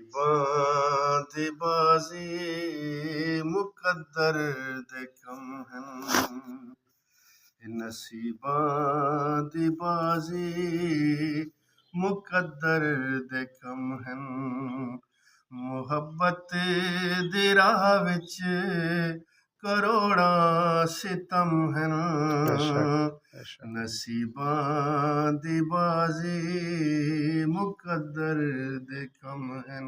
نصیباں دی بازی مقدر دے کم ہیں نصیباں دی بازی مقدر دے کم ہیں محبت دی راہ وچ کروڑاں ستم ہیں بے شک بے شک نصیباں دی بازی مقدر دے کم ہیں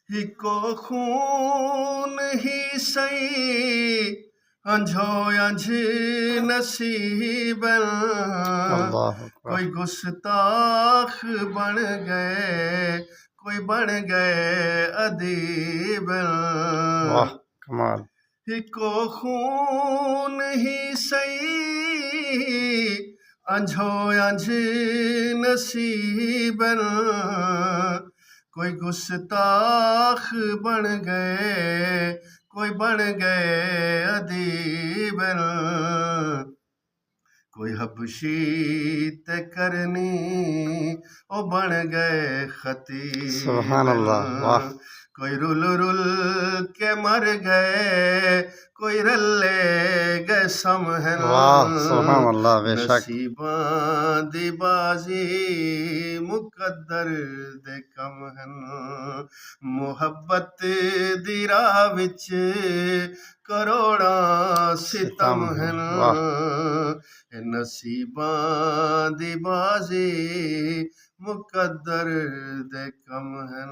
ہکو خون ہی سئی انجھو انجھ نصیب اللہ اکبر کوئی گستاخ بن گئے کوئی بن گئے ادیب واہ کمال ہکو خون ہی سئی انجھو انجھ نصیب کوئی گستاخ بن گئے کوئی بن گئے ادیب کوئی حبشی تے کرنی او بن گئے خطیب سبحان اللہ واہ کوئی رل رل کے مر گئے کوئی رلے گئے سمہن واہ سبحان اللہ بے شک نصیباں دی بازی مقدر دے کم ہیں محبت دی راہ وچ کروڑاں ستم ہیں واہ نصیباں دی بازی مقدر دے کم ہیں